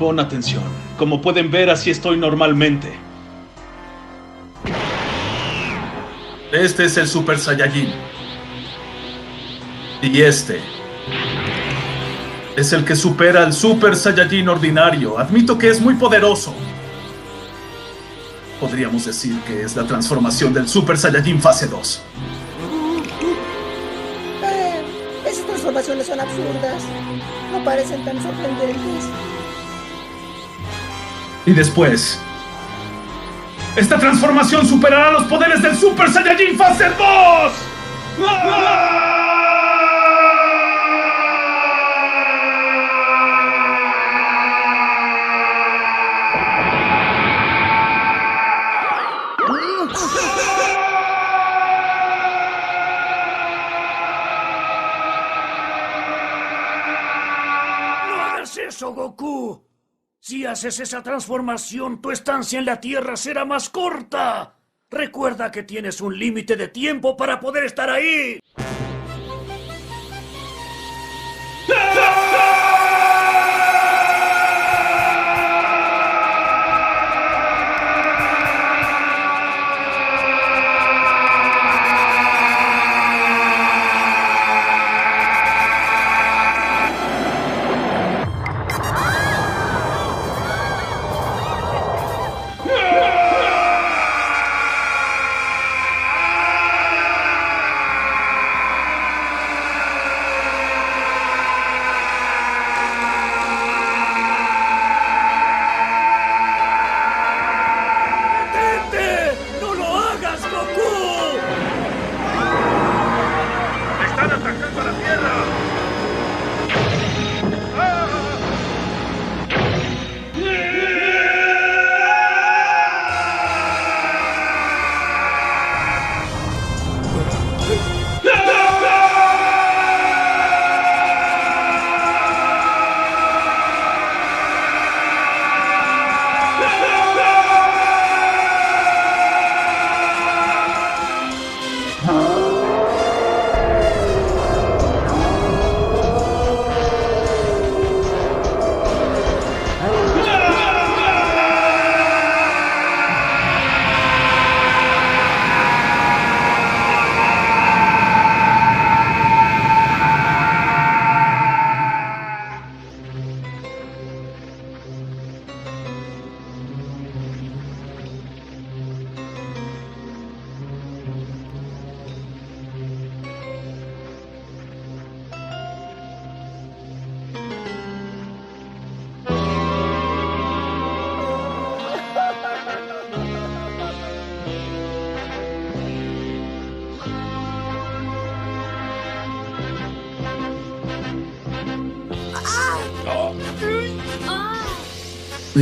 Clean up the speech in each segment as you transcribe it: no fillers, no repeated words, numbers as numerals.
Pon atención. Como pueden ver, así estoy normalmente. Este es el Super Saiyajin. Y este es el que supera al Super Saiyajin ordinario. Admito que es muy poderoso. Podríamos decir que es la transformación del Super Saiyajin fase 2. Esas transformaciones son absurdas. No parecen tan sorprendentes. Y después, esta transformación superará los poderes del Super Saiyajin fase 2. ¡No hagas eso, Goku! Si haces esa transformación, tu estancia en la Tierra será más corta. Recuerda que tienes un límite de tiempo para poder estar ahí.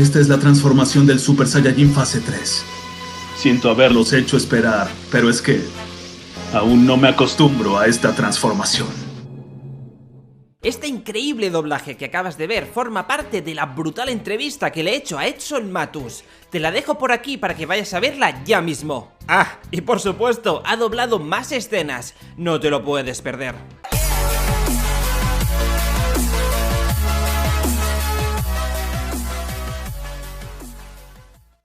Esta es la transformación del Super Saiyajin fase 3. Siento haberlos Los he hecho esperar, pero es que aún no me acostumbro a esta transformación. Este increíble doblaje que acabas de ver forma parte de la brutal entrevista que le he hecho a Edson Matus. Te la dejo por aquí para que vayas a verla ya mismo. Ah, y por supuesto, ha doblado más escenas. No te lo puedes perder.